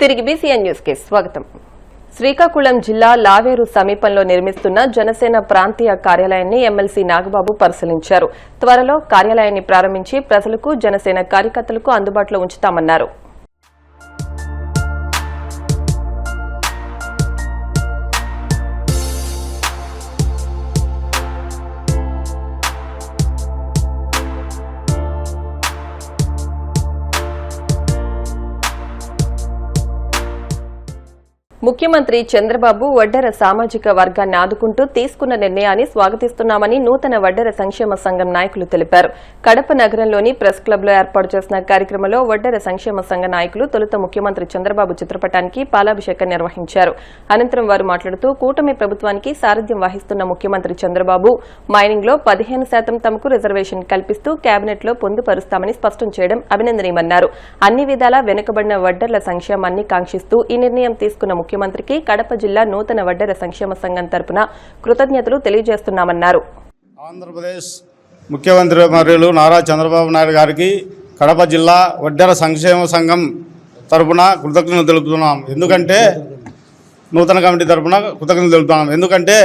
తిరిగి BCN news కి స్వాగతం. శ్రీకాకుళం జిల్లా లావేరు సమీపంలో నిర్మిస్తున్న జనసేన ప్రాంతీయ కార్యాలయాన్ని ఎమ్మెల్సీ నాగబాబు పరిశీలించారు. త్వరలో కార్యాలయాన్ని ప్రారంభించి ప్రజలకు జనసేన కార్యకర్తలకు అందుబాటులో ఉంచుతామన్నారు. ముఖ్యమంత్రి చంద్రబాబు వడ్డెర సామాజిక వర్గాన్ని ఆదుకుంటూ తీసుకున్న నిర్ణయాన్ని స్వాగతిస్తున్నామని నూతన వడ్డెర సంక్షేమ సంఘం నాయకులు తెలిపారు. కడప నగరంలోని ప్రెస్ క్లబ్లో ఏర్పాటు చేసిన కార్యక్రమంలో వడ్డెర సంక్షేమ సంఘ నాయకులు తొలుత ముఖ్యమంత్రి చంద్రబాబు చిత్రపటానికి పాలాభిషేకం నిర్వహించారు. అనంతరం వారు మాట్లాడుతూ కూటమి ప్రభుత్వానికి సారథ్యం వహిస్తున్న ముఖ్యమంత్రి చంద్రబాబు మైనింగ్లో 15% తమకు రిజర్వేషన్ కల్పిస్తూ కేబినెట్లో పొందుపరుస్తామని స్పష్టం చేయడం అభినందనీయమన్నారు. అన్ని విధాలా వెనుకబడిన వడ్డెర్ల సంక్షేమాన్ని కాంక్షిస్తూ ఈ నిర్ణయం తీసుకున్న ముఖ్యమంత్రికి కడప జిల్లా నూతన వడ్డెర సంక్షేమ సంఘం తరపున కృతజ్ఞతలు తెలియజేస్తున్నామన్నారు. ఆంధ్రప్రదేశ్ ముఖ్యమంత్రి వర్యులు నారా చంద్రబాబు నాయుడు గారికి కడప జిల్లా వడ్డెర సంక్షేమ సంఘం తరపున కృతజ్ఞతలు తెలుపుతున్నాం. ఎందుకంటే నూతన కమిటీ తరపున కృతజ్ఞతలు తెలుపుతున్నాం. ఎందుకంటే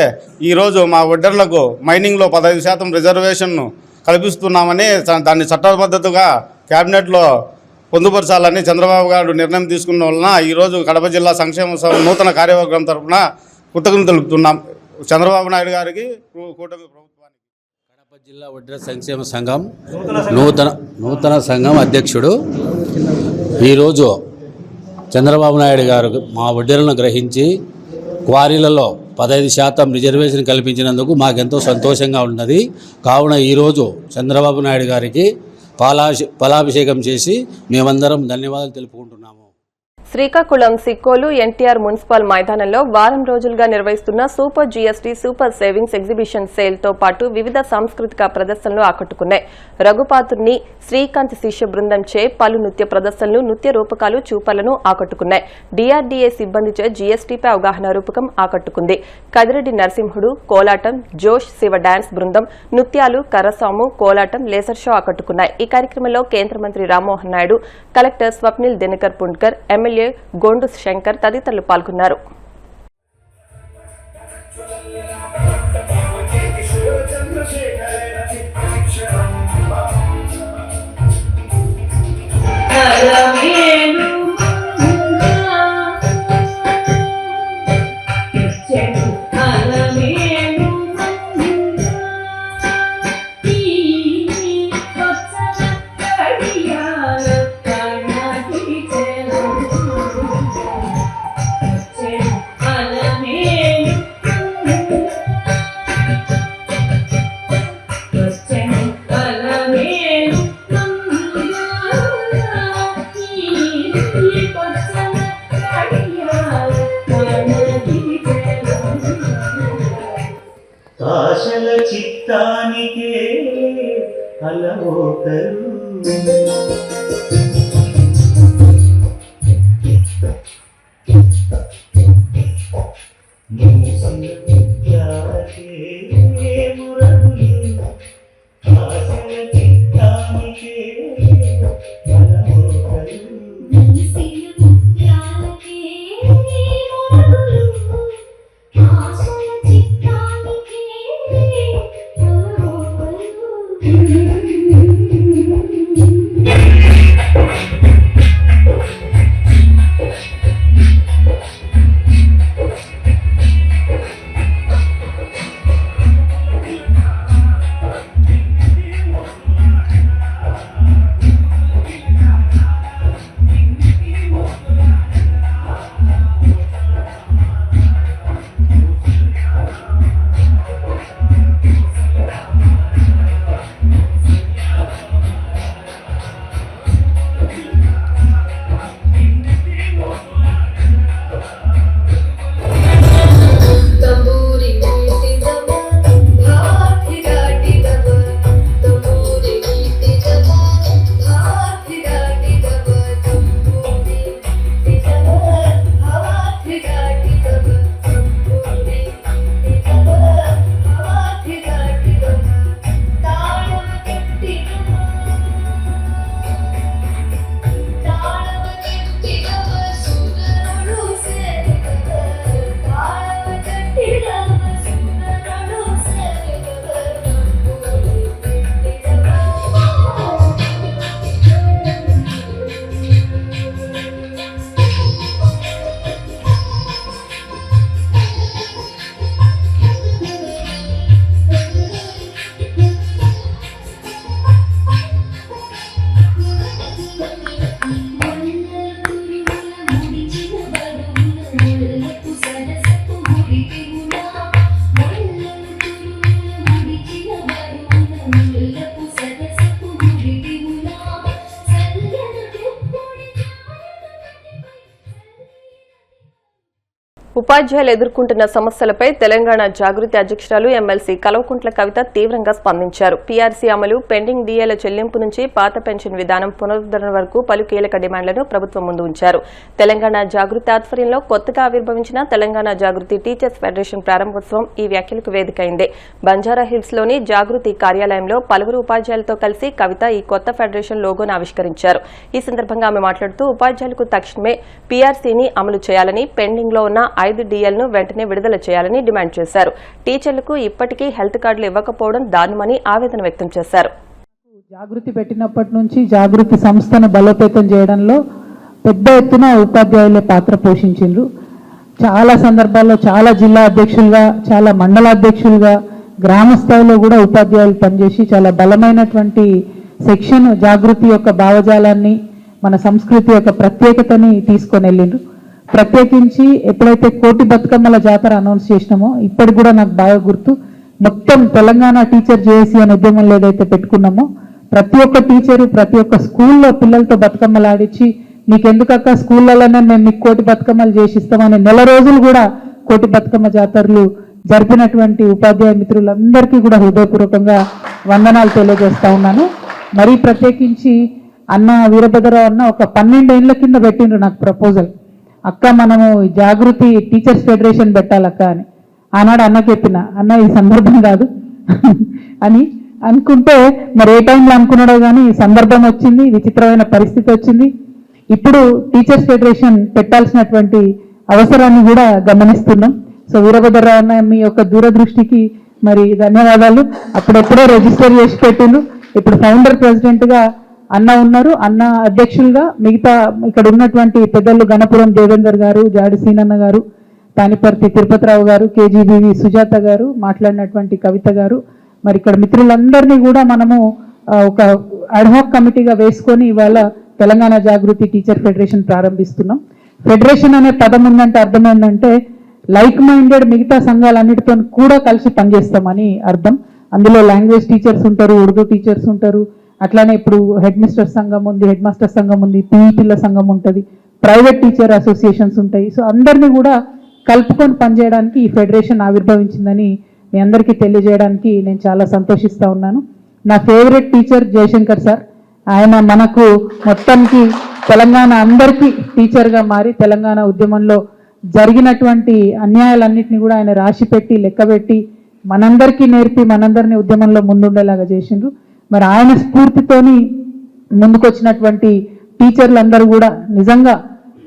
ఈరోజు మా వడ్డెర్లకు మైనింగ్లో 15% రిజర్వేషన్ను కల్పిస్తున్నామని దాన్ని చట్టబద్ధతగా కేబినెట్లో పొందుపరచాలని చంద్రబాబు గారు నిర్ణయం తీసుకున్న వలన ఈరోజు కడప జిల్లా సంక్షేమ నూతన కార్యవర్గం తరఫున కృతజ్ఞతలు తెలుపుతున్నాం చంద్రబాబు నాయుడు గారికి, కూటమి ప్రభుత్వానికి. కడప జిల్లా వడ్డెర సంక్షేమ సంఘం నూతన సంఘం అధ్యక్షుడు ఈరోజు చంద్రబాబు నాయుడు గారు మా వడ్డెరలను గ్రహించి క్వారీలలో 15% రిజర్వేషన్ కల్పించినందుకు మాకెంతో సంతోషంగా ఉన్నది. కావున ఈరోజు చంద్రబాబు నాయుడు గారికి పాలాభిషేకం చేసి మేమందరం ధన్యవాదాలు తెలుపుకుంటున్నాము. శ్రీకాకుళం సిక్కోలు ఎన్టీఆర్ మున్సిపల్ మైదానంలో వారం రోజులుగా నిర్వహిస్తున్న super GST super savings exhibition sale తో పాటు వివిధ సాంస్కృతిక ప్రదర్శనలు ఆకట్టుకున్నాయి. రఘుపాతుర్ని శ్రీకాంత్ శిష్య బృందంచే పలు నృత్య ప్రదర్శనలు, నృత్య రూపకాలు చూపలను ఆకట్టుకున్నాయి. డీఆర్డీఏ సిబ్బందిచే జీఎస్టీపై అవగాహన రూపకం ఆకట్టుకుంది. కదిరెడ్డి నరసింహుడు, కోలాటం, జోష్ శివ డాన్స్ బృందం, నృత్యాలు, కర్రసాము, కోలాటం, లేజర్ షో ఆకట్టుకున్నాయి. ఈ కార్యక్రమంలో కేంద్ర మంత్రి రామ్మోహన్ నాయుడు, కలెక్టర్ స్వప్నిల్ దినకర్ పుండ్కర్, ఎమ్మెల్యే గోండు శంకర్ తదితరులు పాల్గొన్నారు. ఆశల చిత్తానికే అలవోకరు ఉపాధ్యాయులు ఎదుర్కొంటున్న సమస్యలపై తెలంగాణ జాగృతి అధ్యక్షురాలు ఎమ్మెల్సీ కల్వకుంట్ల కవిత తీవ్రంగా స్పందించారు. పీఆర్సీ అమలు, పెండింగ్ డీఏల చెల్లింపు నుంచి పాత పెన్షన్ విధానం పునరుద్ధరణ వరకు పలు కీలక డిమాండ్లను ప్రభుత్వం ముందు ఉంచారు. తెలంగాణ జాగృతి ఆధ్వర్యంలో కొత్తగా ఆవిర్భవించిన తెలంగాణ జాగృతి టీచర్స్ ఫెడరేషన్ ప్రారంభోత్సవం ఈ వ్యాఖ్యలకు వేదికైంది. బంజారాహిల్స్లోని జాగృతి కార్యాలయంలో పలువురు ఉపాధ్యాయులతో కలిసి కవిత ఈ కొత్త ఫెడరేషన్ లోగోను ఆవిష్కరించారు. ఈ సందర్భంగా ఆమె మాట్లాడుతూ ఉపాధ్యాయులకు తక్షణమే పీఆర్సీని అమలు చేయాలని, పెండింగ్లో ఉన్న 5 డీఎల్ను వెంటనే విడుదల చేయాలని డిమాండ్ చేశారు. టీచర్లకు ఇప్పటికీ హెల్త్ కార్డులు ఇవ్వకపోవడం దారుణమని ఆవేదన వ్యక్తం చేశారు. జాగృతి పెట్టినప్పటి నుంచి జాగృతి సంస్థను బలోపేతం చేయడంలో పెద్ద ఎత్తున ఉపాధ్యాయులే పాత్ర పోషించారు. చాలా సందర్భాల్లో చాలా జిల్లా అధ్యక్షులుగా, చాలా మండలాధ్యక్షులుగా, గ్రామ స్థాయిలో కూడా ఉపాధ్యాయులు పనిచేసి చాలా బలమైనటువంటి సెక్షన్ జాగృతి యొక్క భావజాలాన్ని, మన సంస్కృతి యొక్క ప్రత్యేకతని తీసుకొని వెళ్ళిండ్రు. ప్రత్యేకించి ఎప్పుడైతే కోటి బతుకమ్మల జాతర అనౌన్స్ చేసినామో ఇప్పటికి కూడా నాకు బాగా గుర్తు, మొత్తం తెలంగాణ టీచర్ జేఏసీ అనే ఉద్యమంలో ఏదైతే పెట్టుకున్నామో ప్రతి ఒక్క టీచరు ప్రతి ఒక్క స్కూల్లో పిల్లలతో బతుకమ్మలు ఆడించి, మీకెందుకక్క స్కూళ్ళలోనే మేము మీకు కోటి బతుకమ్మలు చేసిస్తామని నెల రోజులు కూడా కోటి బతుకమ్మ జాతరలు జరిపినటువంటి ఉపాధ్యాయ మిత్రులందరికీ కూడా హృదయపూర్వకంగా వందనాలు తెలియజేస్తా ఉన్నాను. మరీ ప్రత్యేకించి అన్న వీరభద్రరావు అన్న ఒక 12 ఏళ్ల కింద పెట్టిండ్రు నాకు ప్రపోజల్, అక్క మనము జాగృతి టీచర్స్ ఫెడరేషన్ పెట్టాలక్క అని. ఆనాడు అన్నకి చెప్పిన, అన్న ఈ సందర్భం కాదు అని అనుకుంటే మరి ఏ టైంలో అనుకున్నాడో కానీ ఈ సందర్భం వచ్చింది, విచిత్రమైన పరిస్థితి వచ్చింది. ఇప్పుడు టీచర్స్ ఫెడరేషన్ పెట్టాల్సినటువంటి అవసరాన్ని కూడా గమనిస్తున్నాం. సో వీరభద్రరావు అన్న మీ యొక్క దూరదృష్టికి మరి ధన్యవాదాలు. అప్పుడెప్పుడో రిజిస్టర్ చేసి పెట్టిండ్రు. ఇప్పుడు ఫౌండర్ ప్రెసిడెంట్గా అన్న ఉన్నారు, అన్న అధ్యక్షులుగా మిగతా ఇక్కడ ఉన్నటువంటి పెద్దలు గణపురం దేవేందర్ గారు, జాడి సీనన్న గారు, తానిపర్తి తిరుపతిరావు గారు, కేజీబీవి సుజాత గారు, మాట్లాడినటువంటి కవిత గారు, మరి ఇక్కడ మిత్రులందరినీ కూడా మనము ఒక అడ్హాక్ కమిటీగా వేసుకొని ఇవాళ తెలంగాణ జాగృతి టీచర్ ఫెడరేషన్ ప్రారంభిస్తున్నాం. ఫెడరేషన్ అనే పదం ఉందంటే అర్థం ఏంటంటే లైక్ మైండెడ్ మిగతా సంఘాలన్నిటితో కూడా కలిసి పనిచేస్తామని అర్థం. అందులో లాంగ్వేజ్ టీచర్స్ ఉంటారు, ఉర్దూ టీచర్స్ ఉంటారు, అట్లానే ఇప్పుడు హెడ్ మిస్టర్ సంఘం ఉంది, హెడ్ మాస్టర్ సంఘం ఉంది, పీఈటీల సంఘం ఉంటుంది, ప్రైవేట్ టీచర్ అసోసియేషన్స్ ఉంటాయి. సో అందరినీ కూడా కలుపుకొని పనిచేయడానికి ఈ ఫెడరేషన్ ఆవిర్భవించిందని మీ అందరికీ తెలియజేయడానికి నేను చాలా సంతోషిస్తూ ఉన్నాను. నా ఫేవరెట్ టీచర్ జయశంకర్ సార్. ఆయన మనకు మొత్తానికి తెలంగాణ అందరికీ టీచర్గా మారి తెలంగాణ ఉద్యమంలో జరిగినటువంటి అన్యాయాలన్నింటినీ కూడా ఆయన రాసిపెట్టి లెక్కబెట్టి మనందరికీ నేర్పి మనందరినీ ఉద్యమంలో ముందుండేలాగా చేసిండ్రు. మరి ఆయన స్ఫూర్తితోని ముందుకొచ్చినటువంటి టీచర్లందరూ కూడా నిజంగా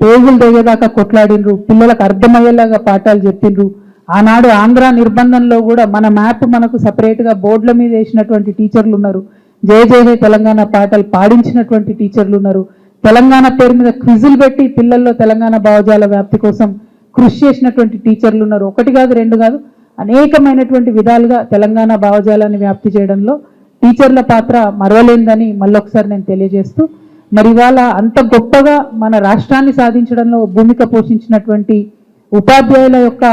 పేగులు దిగేదాకా కొట్లాడిండ్రు, పిల్లలకు అర్థమయ్యేలాగా పాఠాలు చెప్పిండ్రు. ఆనాడు ఆంధ్ర నిర్బంధంలో కూడా మన మ్యాప్ మనకు సపరేట్గా బోర్డుల మీద వేసినటువంటి టీచర్లు ఉన్నారు, జయ జయ హే తెలంగాణ పాటలు పాడించినటువంటి టీచర్లు ఉన్నారు, తెలంగాణ పేరు మీద క్విజులు పెట్టి పిల్లల్లో తెలంగాణ భావజాల వ్యాప్తి కోసం కృషి చేసినటువంటి టీచర్లు ఉన్నారు. ఒకటి కాదు, రెండు కాదు, అనేకమైనటువంటి విధాలుగా తెలంగాణ భావజాలాన్ని వ్యాప్తి చేయడంలో టీచర్ల పాత్ర మరవలేందని మళ్ళొకసారి నేను తెలియజేస్తూ, మరి ఇవాళ అంత గొప్పగా మన రాష్ట్రాన్ని సాధించడంలో భూమిక పోషించినటువంటి ఉపాధ్యాయుల యొక్క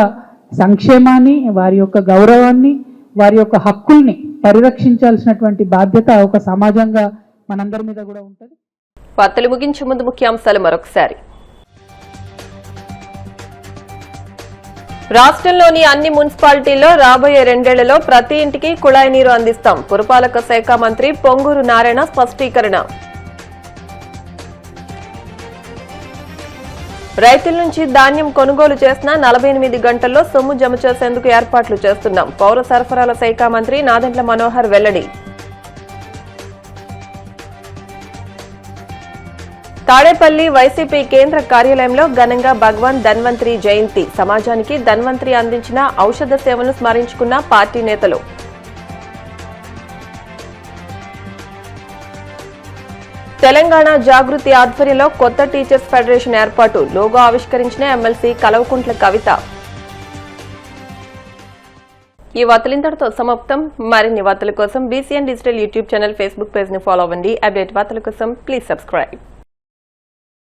సంక్షేమాన్ని, వారి యొక్క గౌరవాన్ని, వారి యొక్క హక్కుల్ని పరిరక్షించాల్సినటువంటి బాధ్యత ఒక సమాజంగా మనందరి మీద కూడా ఉంటుంది. వార్తలు ముగించే ముందు ముఖ్యాంశాలు మరొకసారి. రాష్ట్రంలోని అన్ని మున్సిపాలిటీల్లో రాబోయే 2 ఏళ్లలో ప్రతి ఇంటికి కుళాయి నీరు అందిస్తాం. పురపాలక శాఖ మంత్రి పొంగూరు నారాయణ స్పష్టీకరణ. రైతుల నుంచి ధాన్యం కొనుగోలు చేసిన 48 గంటల్లో సొమ్ము జమ చేసేందుకు ఏర్పాట్లు చేస్తున్నాం. పౌర సరఫరాల శాఖ మంత్రి నాదెండ్ల మనోహర్ వెల్లడి. తాడేపల్లి వైసీపీ కేంద్ర కార్యాలయంలో ఘనంగా భగవాన్ ధన్వంతరి జయంతి. సమాజానికి ధన్వంతరి అందించిన ఔషధ సేవలను స్మరించుకున్న పార్టీ నేతలు. తెలంగాణ జాగృతి ఆధ్వర్యంలో కొత్త టీచర్స్ ఫెడరేషన్ ఏర్పాటు. లోగో ఆవిష్కరించిన ఎమ్మెల్సీ కల్వకుంట్ల కవిత. ఈ వార్తలు ఇంతటితో సమాప్తం. మరిన్ని వార్తల కోసం BCN digital YouTube channel, Facebook page ని ఫాలో అవ్వండి. అప్డేట్ వార్తల కోసం ప్లీజ్ సబ్స్క్రైబ్.